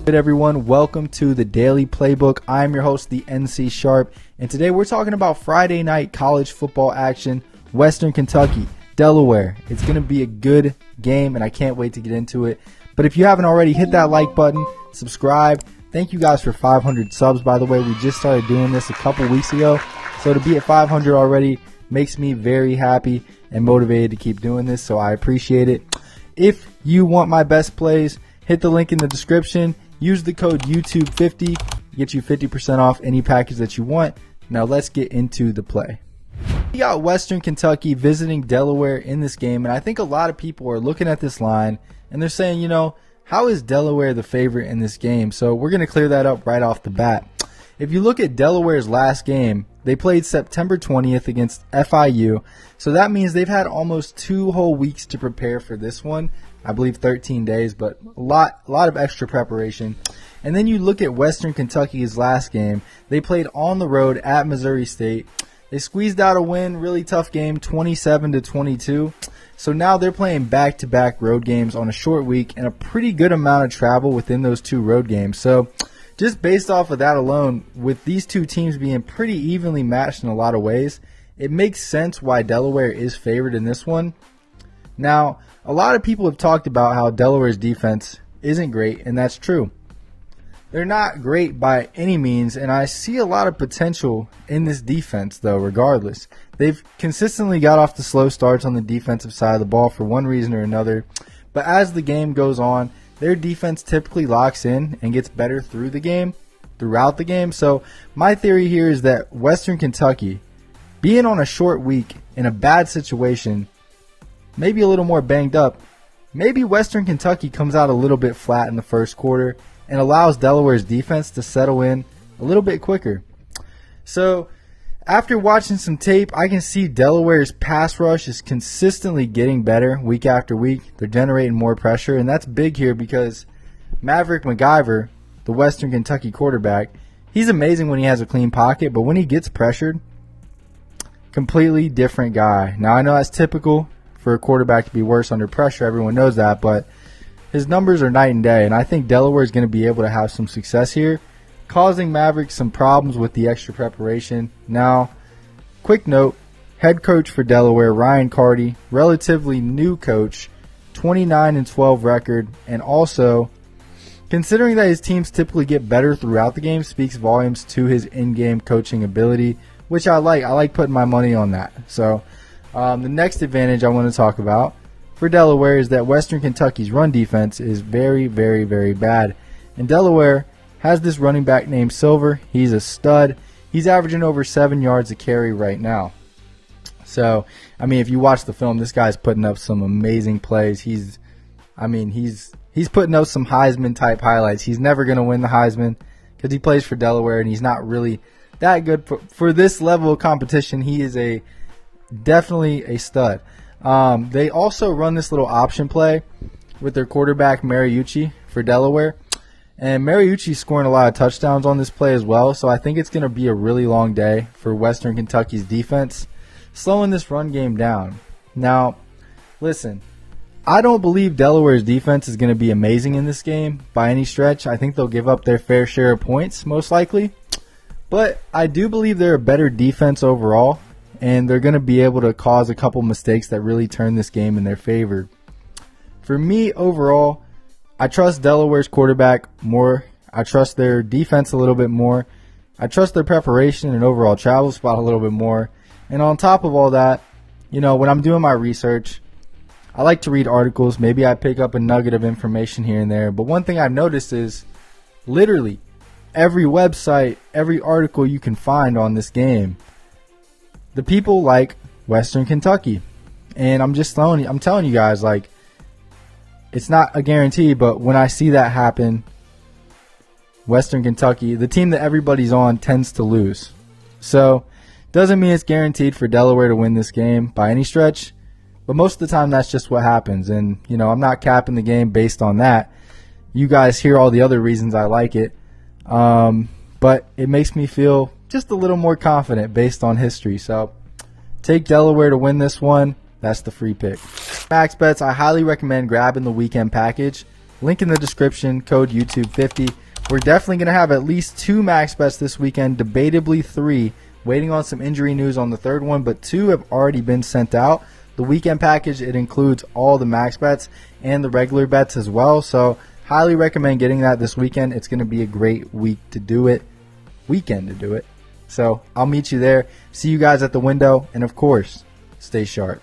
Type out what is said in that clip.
Good everyone, welcome to the Daily Playbook. I'm your host, the NC Sharp, and today we're talking about Friday night college football action, Western Kentucky, Delaware. It's going to be a good game, and I can't wait to get into it. But if you haven't already, hit that like button, subscribe. Thank you guys for 500 subs, by the way. We just started doing this a couple weeks ago, so to be at 500 already makes me very happy and motivated to keep doing this, so I appreciate it. If you want my best plays, hit the link in the description. Use the code YouTube50 to get you 50% off any package that you want. Now let's get into the play. We got Western Kentucky visiting Delaware in this game, and I think a lot of people are looking at this line and they're saying, you know, how is Delaware the favorite in this game? So we're going to clear that up right off the bat. If you look at Delaware's last game, they played September 20th against FIU. So that means they've had almost 2 whole weeks to prepare for this one. I believe 13 days, but a lot of extra preparation. And then you look at Western Kentucky's last game. They played on the road at Missouri State. They squeezed out a win, really tough game, 27-22. So now they're playing back-to-back road games on a short week and a pretty good amount of travel within those 2 road games. So just based off of that alone, with these 2 teams being pretty evenly matched in a lot of ways, it makes sense why Delaware is favored in this one. Now, a lot of people have talked about how Delaware's defense isn't great, and that's true. They're not great by any means, and I see a lot of potential in this defense, though, regardless. They've consistently got off the slow starts on the defensive side of the ball for one reason or another, but as the game goes on, their defense typically locks in and gets better throughout the game. So my theory here is that Western Kentucky, being on a short week in a bad situation, maybe a little more banged up, maybe Western Kentucky comes out a little bit flat in the first quarter and allows Delaware's defense to settle in a little bit quicker. So after watching some tape, I can see Delaware's pass rush is consistently getting better week after week. They're generating more pressure, and that's big here because Maverick McIver, the Western Kentucky quarterback, he's amazing when he has a clean pocket, but when he gets pressured, completely different guy. Now I know that's typical for a quarterback to be worse under pressure. Everyone knows that, but his numbers are night and day, and I think Delaware is going to be able to have some success here, causing Maverick some problems with the extra preparation. Now, quick note, head coach for Delaware, Ryan Carty, relatively new coach, 29-12 record, and also, considering that his teams typically get better throughout the game, speaks volumes to his in-game coaching ability, which I like. I like putting my money on that. So the next advantage I want to talk about for Delaware is that Western Kentucky's run defense is very, very, very bad. And Delaware has this running back named Silver. He's a stud. He's averaging over 7 yards a carry right now. So, I mean, if you watch the film, this guy's putting up some amazing plays. He's putting up some Heisman-type highlights. He's never going to win the Heisman because he plays for Delaware, and he's not really that good. For this level of competition, he is definitely a stud. They also run this little option play with their quarterback Mariucci for Delaware, and Mariucci's scoring a lot of touchdowns on this play as well, so I think it's going to be a really long day for Western Kentucky's defense, slowing this run game down. Now, listen, I don't believe Delaware's defense is going to be amazing in this game by any stretch. I think they'll give up their fair share of points, most likely, but I do believe they're a better defense overall, and they're going to be able to cause a couple mistakes that really turn this game in their favor. For me, overall, I trust Delaware's quarterback more. I trust their defense a little bit more. I trust their preparation and overall travel spot a little bit more. And on top of all that, you know, when I'm doing my research, I like to read articles. Maybe I pick up a nugget of information here and there. But one thing I've noticed is literally every website, every article you can find on this game, the people like Western Kentucky. And I'm telling you guys, like, it's not a guarantee, but when I see that happen, Western Kentucky, the team that everybody's on, tends to lose. So, doesn't mean it's guaranteed for Delaware to win this game by any stretch, but most of the time that's just what happens. And, you know, I'm not capping the game based on that. You guys hear all the other reasons I like it. But it makes me feel just a little more confident based on history. So take Delaware to win this one. That's the free pick. Max bets, I highly recommend grabbing the weekend package. Link in the description, code YouTube50. We're definitely going to have at least 2 max bets this weekend, debatably 3. Waiting on some injury news on the third one, but 2 have already been sent out. The weekend package, it includes all the max bets and the regular bets as well. So highly recommend getting that this weekend. It's going to be a great weekend to do it. So I'll meet you there. See you guys at the window. And of course, stay sharp.